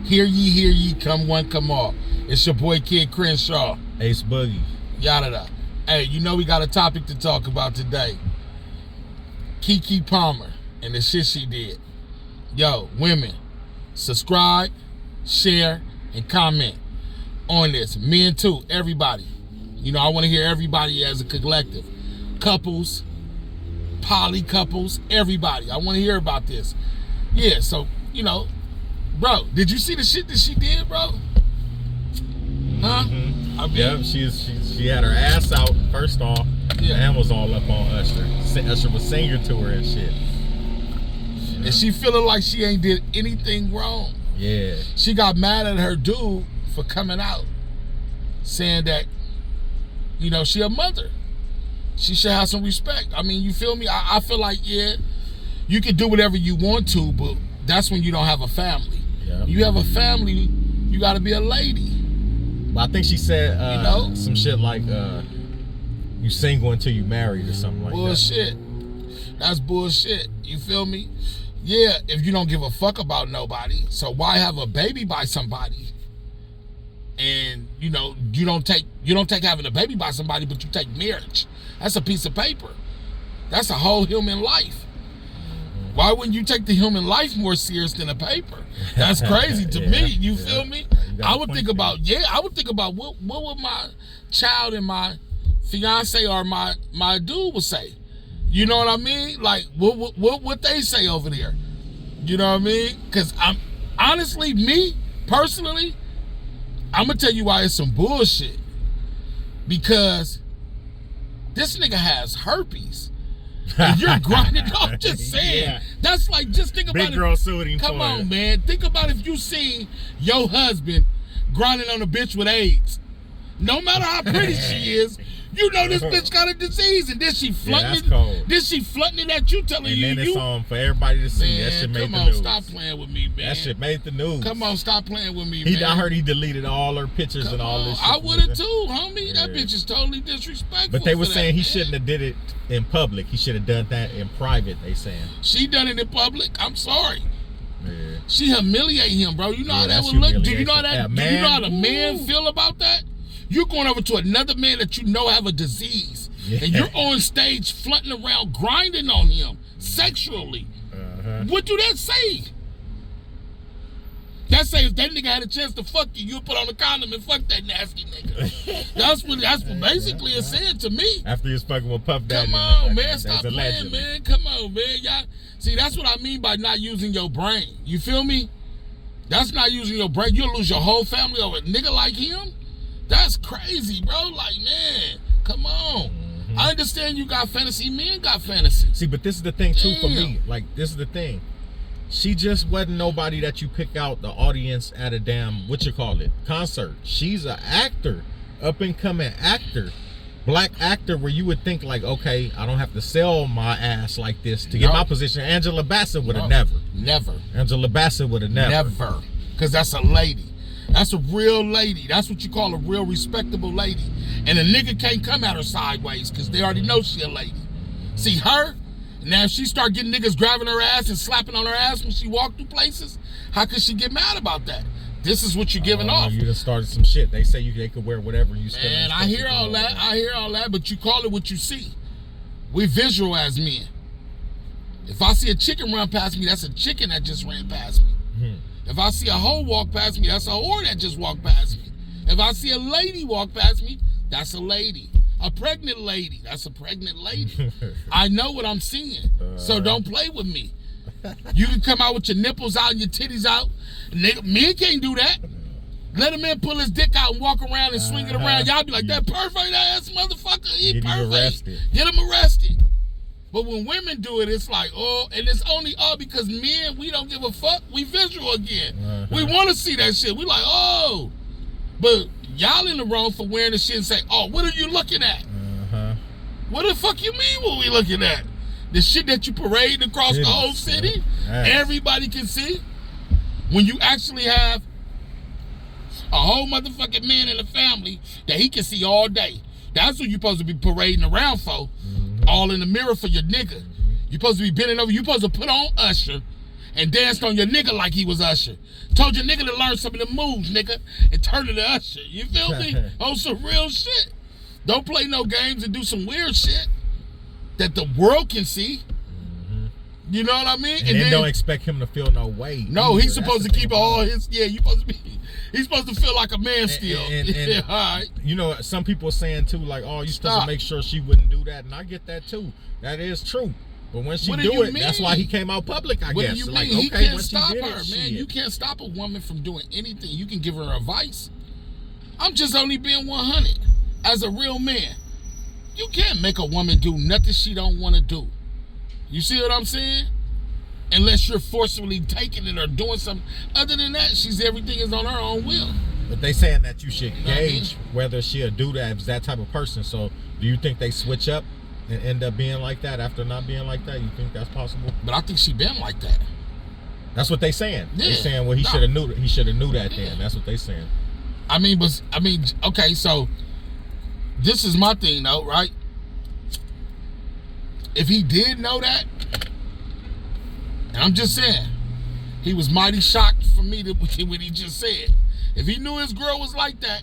Hear ye, come one, come all. It's your boy Kid Crenshaw. Ace Boogie. Yada. Hey, you know we got a topic to talk about today. Keke Palmer and the shit she did. Yo, women, subscribe, share, and comment on this. Men too, everybody. You know, I want to hear everybody as a collective. Couples, poly couples, everybody. I want to hear about this. Yeah, so, you know, bro, did you see the shit that she did, bro? Huh? Mm-hmm. I mean, yeah, she had her ass out first off, and was all up on Usher. Usher was singing to her and shit. And she feeling like she ain't did anything wrong. Yeah. She got mad at her dude for coming out, saying that, you know, she a mother. She should have some respect. I mean, you feel me? I feel like, yeah, you can do whatever you want to, but that's when you don't have a family. Yeah. You have a family, you got to be a lady. I think she said you know? some shit like, you single until you married or something like bullshit. That's bullshit. You feel me? Yeah, if you don't give a fuck about nobody, so why have a baby by somebody? And you know, you don't take having a baby by somebody, but you take marriage. That's a piece of paper. That's a whole human life. Why wouldn't you take the human life more serious than a paper? That's crazy to me. You feel me? I would think about what would my child and my fiance or my dude would say. You know what I mean? Like what they say over there. You know what I mean? Because I'm honestly, me personally, I'm gonna tell you why it's some bullshit. Because this nigga has herpes. And you're grinding off, just saying. Yeah. That's like, just think about it. Big girl suiting. Come on, man. Think about if you see your husband grinding on a bitch with AIDS. No matter how pretty she is, you know this bitch got a disease, and then she flaunting it. Then she flaunting it at you, telling you. And then it's on for everybody to see. Man, that shit made come the on, news. Stop playing with me, man. That shit made the news. Come on, stop playing with me, man. I heard he deleted all her pictures and all this shit. I would have too, homie. That bitch is totally disrespectful. But they were saying he shouldn't have did it in public. He should have done that in private, they saying. She done it in public. I'm sorry. Yeah. She humiliate him, bro. You know how that would look? Do you know that? Do you know how the man feel about that? You're going over to another man that you know have a disease, and you're on stage flaunting around, grinding on him sexually. What do that say? That say if that nigga had a chance to fuck you, you'll put on a condom and fuck that nasty nigga. That's what basically it said to me. After he was fucking with Puff Daddy. Come on, man. Stop playing, man. Come on, man. Y'all see, that's what I mean by not using your brain. You feel me? That's not using your brain. You'll lose your whole family over a nigga like him. That's crazy, bro. Like, man, come on. I understand you got fantasy. Men got fantasy. See, but this is the thing, too, for me. Like, this is the thing. She just wasn't nobody that you pick out the audience at a damn, concert. She's an actor, up-and-coming actor. Black actor where you would think, like, okay, I don't have to sell my ass like this to get my position. Angela Bassett would have never. Angela Bassett would have never. Because that's a lady. That's a real lady. That's what you call a real respectable lady. And a nigga can't come at her sideways because they already know she a lady. See her, now if she start getting niggas grabbing her ass and slapping on her ass when she walk through places, how could she get mad about that? This is what you're giving off. You just started some shit. They say they could wear whatever you still. Man, I hear all that. I hear all that, but you call it what you see. We visual as men. If I see a chicken run past me, that's a chicken that just ran past me. If I see a hoe walk past me, that's a whore that just walked past me. If I see a lady walk past me, that's a lady. A pregnant lady, that's a pregnant lady. I know what I'm seeing, so don't play with me. You can come out with your nipples out and your titties out. Men can't do that. Let a man pull his dick out and walk around and swing it around. Y'all be like, that perfect ass motherfucker, he perfect. Get him arrested. But when women do it, it's like, oh, and it's only all because men, we don't give a fuck. We visual again. We want to see that shit. We like, oh. But y'all in the wrong for wearing the shit and say, oh, what are you looking at? What the fuck you mean what we looking at? The shit that you parading across the whole city, everybody can see. When you actually have a whole motherfucking man in the family that he can see all day. That's what you're supposed to be parading around for. All in the mirror for your nigga. You're supposed to be bending over. You're supposed to put on Usher and danced on your nigga like he was Usher. Told your nigga to learn some of the moves, nigga, and turn to the Usher. You feel me? On some real shit. Don't play no games and do some weird shit that the world can see. You know what I mean? And then don't expect him to feel no way. No, either. he's supposed to keep all his. Yeah, he's supposed to feel like a man still. And all right. You know, some people are saying too, like, oh, you're supposed to make sure she wouldn't do that, and I get that too. That is true. But when she do it, that's why he came out public, I guess. What do you mean? Like, He okay, can't stop her, man. Shit. You can't stop a woman from doing anything. You can give her advice. I'm just only being 100 as a real man. You can't make a woman do nothing she don't want to do. You see what I'm saying? Unless you're forcibly taking it or doing something. Other than that, everything is on her own will. But they saying that you should gauge whether she'll do that, if that type of person. So do you think they switch up and end up being like that after not being like that? You think that's possible? But I think she been like that. That's what they saying. Yeah. They saying, well, he should have knew. He should have knew that then. That's what they saying. Okay. So this is my thing, though, right? If he did know that, and I'm just saying, he was mighty shocked for me when he just said. If he knew his girl was like that,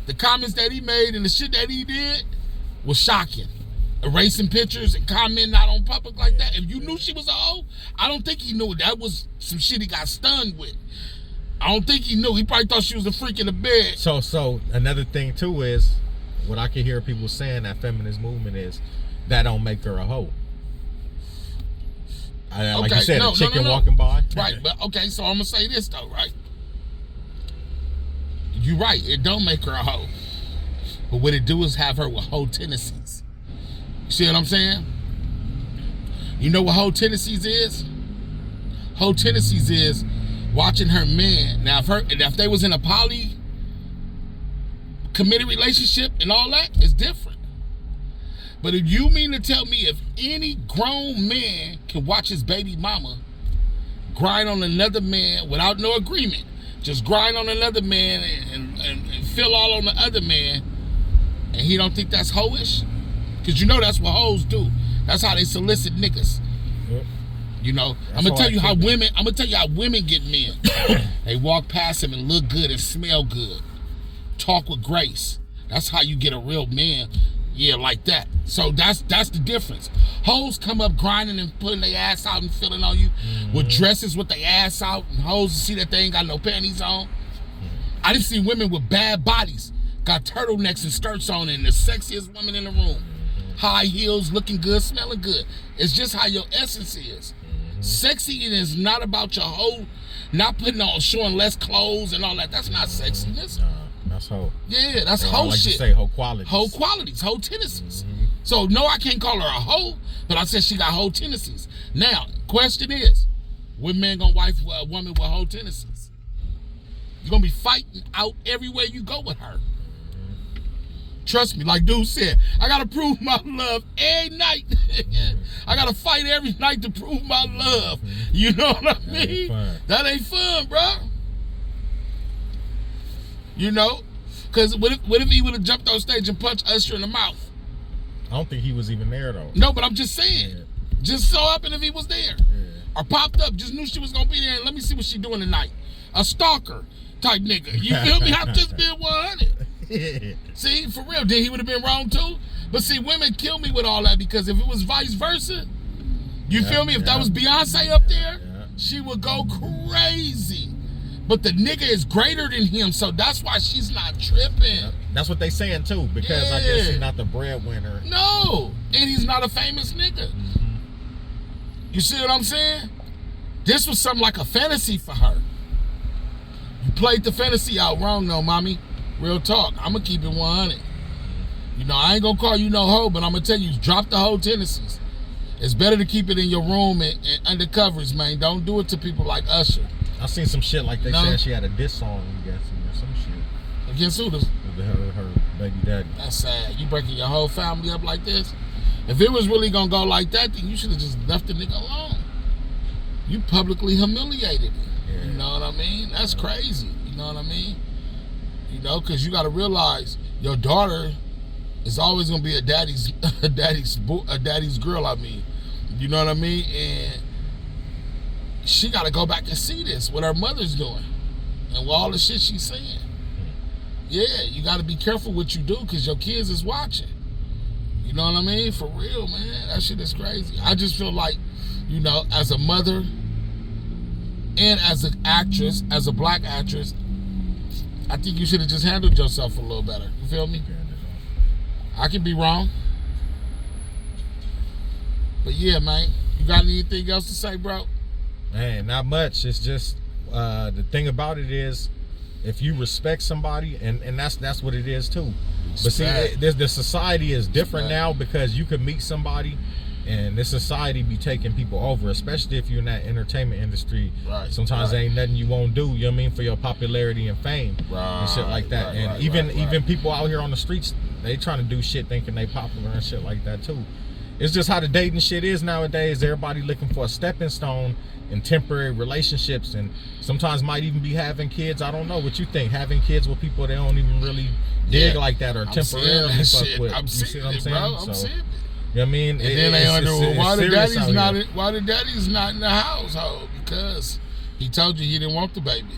the comments that he made and the shit that he did was shocking. Erasing pictures and commenting out on public like that. If you knew she was a hoe, I don't think he knew. That was some shit he got stunned with. I don't think he knew. He probably thought she was a freak in the bed. So another thing too is, what I can hear people saying, that feminist movement is, that don't make her a hoe. Like you said, a chicken walking by. Right, but okay, so I'm going to say this though, right? You're right, it don't make her a hoe. But what it do is have her with hoe tendencies. You see what I'm saying? You know what hoe tendencies is? Hoe tendencies is watching her man. Now, if they was in a poly committed relationship and all that, it's different. But if you mean to tell me if any grown man can watch his baby mama grind on another man without no agreement, just grind on another man and feel all on the other man, and he don't think that's hoish? Because you know that's what hoes do. That's how they solicit niggas. Yep. You know, I'm gonna tell you how women get men. They walk past him and look good and smell good, talk with grace. That's how you get a real man. Yeah, like that. So that's the difference. Hoes come up grinding and putting their ass out and feeling on you with dresses with their ass out, and hoes see that they ain't got no panties on. I done seen women with bad bodies got turtlenecks and skirts on, and the sexiest women in the room. High heels, looking good, smelling good. It's just how your essence is. Sexy is not about your hoe, not putting on, showing less clothes and all that. That's not sexiness. That's hoe. Yeah, that's hoe like shit. You say hoe qualities. Hoe qualities, hoe tendencies. So no, I can't call her a hoe, but I said she got hoe tendencies. Now, question is, what man gonna wife a woman with hoe tendencies? You're gonna be fighting out everywhere you go with her. Trust me, like dude said, I gotta prove my love every night. I gotta fight every night to prove my love. You know what I mean? That ain't fun, bro. You know? Because what if he would have jumped on stage and punched Usher in the mouth? I don't think he was even there, though. No, but I'm just saying. Yeah. Just so happened if he was there. Yeah. Or popped up, just knew she was going to be there, and let me see what she doing tonight. A stalker type nigga. You feel me? I'm just being 100. See, for real, then he would have been wrong too. But see, women kill me with all that, because if it was vice versa, you feel me? If that was Beyonce up there, she would go crazy. But the nigga is greater than him, so that's why she's not tripping. That's what they saying too, because I guess he's not the breadwinner. No, and he's not a famous nigga. You see what I'm saying? This was something like a fantasy for her. You played the fantasy out wrong though, mommy. Real talk. I'm gonna keep it 100. You know, I ain't gonna call you no hoe, but I'm gonna tell you, drop the hoe tendencies. It's better to keep it in your room and under covers, man. Don't do it to people like Usher. I seen some shit like they said she had a diss song against him or some shit. Against who? Her baby daddy. That's sad. You breaking your whole family up like this? If it was really gonna go like that, then you should have just left the nigga alone. You publicly humiliated him. Yeah. You know what I mean? That's crazy. You know what I mean? You know, because you got to realize your daughter is always gonna be a daddy's girl. I mean, you know what I mean? And she got to go back and see this, what her mother's doing, and with all the shit she's saying. Yeah, you got to be careful what you do because your kids is watching. You know what I mean? For real, man. That shit is crazy. I just feel like, you know, as a mother and as an actress, as a black actress, I think you should have just handled yourself a little better. You feel me? I could be wrong. But yeah, man. You got anything else to say, bro? Man, not much. It's just the thing about it is, if you respect somebody, and that's what it is too. But see, the society is different now because you could meet somebody, and this society be taking people over, especially if you're in that entertainment industry. Right. Sometimes there ain't nothing you won't do. You know what I mean, for your popularity and fame and shit like that. And even people out here on the streets, they trying to do shit thinking they popular and shit like that too. It's just how the dating shit is nowadays. Everybody looking for a stepping stone in temporary relationships, and sometimes might even be having kids. I don't know what you think. Having kids with people they don't even really dig like that or temporarily fuck with. I'm seeing it, bro. I'm seeing it. You know what I mean? And then they wonder, well, why the daddy's not in the household? Because he told you he didn't want the baby.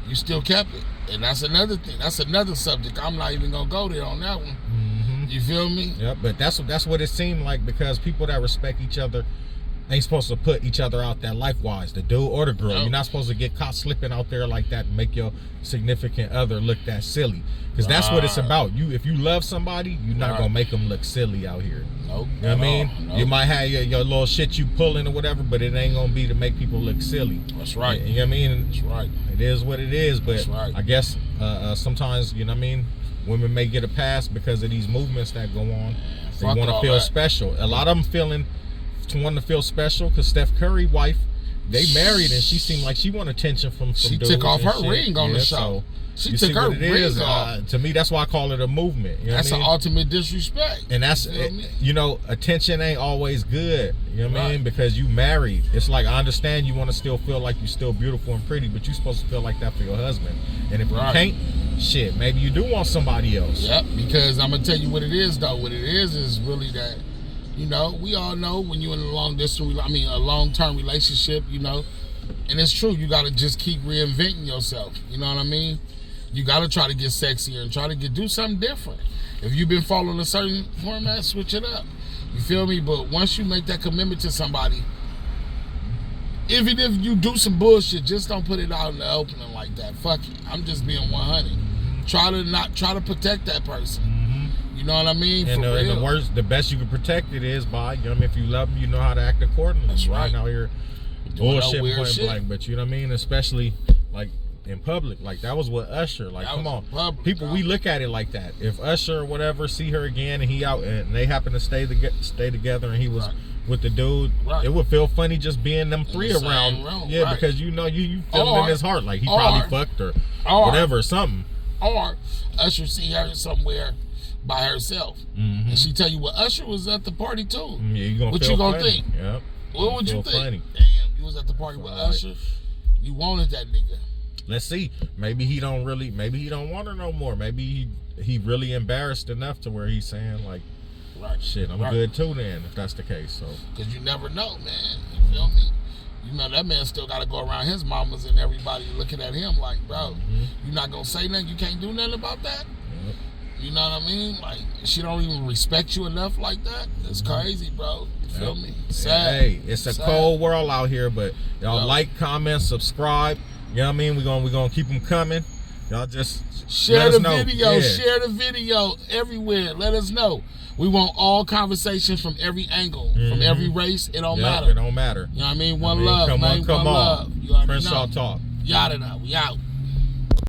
You still kept it. And that's another thing. That's another subject. I'm not even gonna go there on that one. Mm-hmm. You feel me? Yeah, but that's what it seemed like, because people that respect each other ain't supposed to put each other out there likewise, the dude or the girl. You're not supposed to get caught slipping out there like that and make your significant other look that silly. Because that's what it's about. If you love somebody, you're not going to make them look silly out here. Nope. You know what I mean? Nope. You might have your little shit you pulling or whatever, but it ain't going to be to make people look silly. That's right. You know what I mean? That's right. It is what it is, but right. I guess sometimes, you know what I mean, women may get a pass because of these movements that go on. They want to feel special. A lot of them wanting to feel special because Steph Curry wife, they married and she seemed like she wanted attention from she dudes took off her shit. ring on the show. She took her ring off. To me, that's why I call it a movement. You know that's what I mean? An ultimate disrespect. And that's you know, attention ain't always good. You know what I mean? Because you married. It's like, I understand you want to still feel like you're still beautiful and pretty, but you're supposed to feel like that for your husband. And if you can't, shit, maybe you do want somebody else. Yep. Because I'm gonna tell you what it is though. What it is really that, you know, we all know when you're in a a long-term relationship, you know, and it's true, you got to just keep reinventing yourself. You know what I mean? You got to try to get sexier and try to do something different. If you've been following a certain format, switch it up. You feel me? But once you make that commitment to somebody, even if you do some bullshit, just don't put it out in the opening like that. Fuck it. I'm just being 100. Try to protect that person. You know what I mean? And the best you can protect it is by, you know, if you love them, you know how to act accordingly. That's right. Out here bullshit point blank, but you know what I mean? Especially like in public, like that was with Usher. Like, come on, people, we look at it like that. If Usher or whatever see her again and he out and they happen to stay together and he was with the dude, it would feel funny just being them three around. Because you know you feel in his heart like he probably fucked or whatever or something. Or Usher see her somewhere by herself, and she tell you, well, Usher was at the party too. Yeah, you gonna what feel you gonna funny. think? Yep. What would you think? Funny. Damn, you was at the party with Usher. You wanted that nigga. Let's see. Maybe he don't want her no more. Maybe he really embarrassed enough to where he's saying like, shit, I'm good too then, if that's the case. So, because you never know, man. You feel me? You know, that man still got to go around his mamas and everybody looking at him like, bro, you not gonna say nothing? You can't do nothing about that? Yep. You know what I mean? Like, she don't even respect you enough like that. It's crazy, bro. You feel me? Sad. Hey, it's a cold world out here, but y'all like, comment, subscribe. You know what I mean? We're gonna keep them coming. Y'all just share the video. Share the video everywhere. Let us know. We want all conversations from every angle, from every race. It don't matter. It don't matter. You know what I mean? One love, man. Come on. Love. You already Crenshaw Talk. Yada, we out.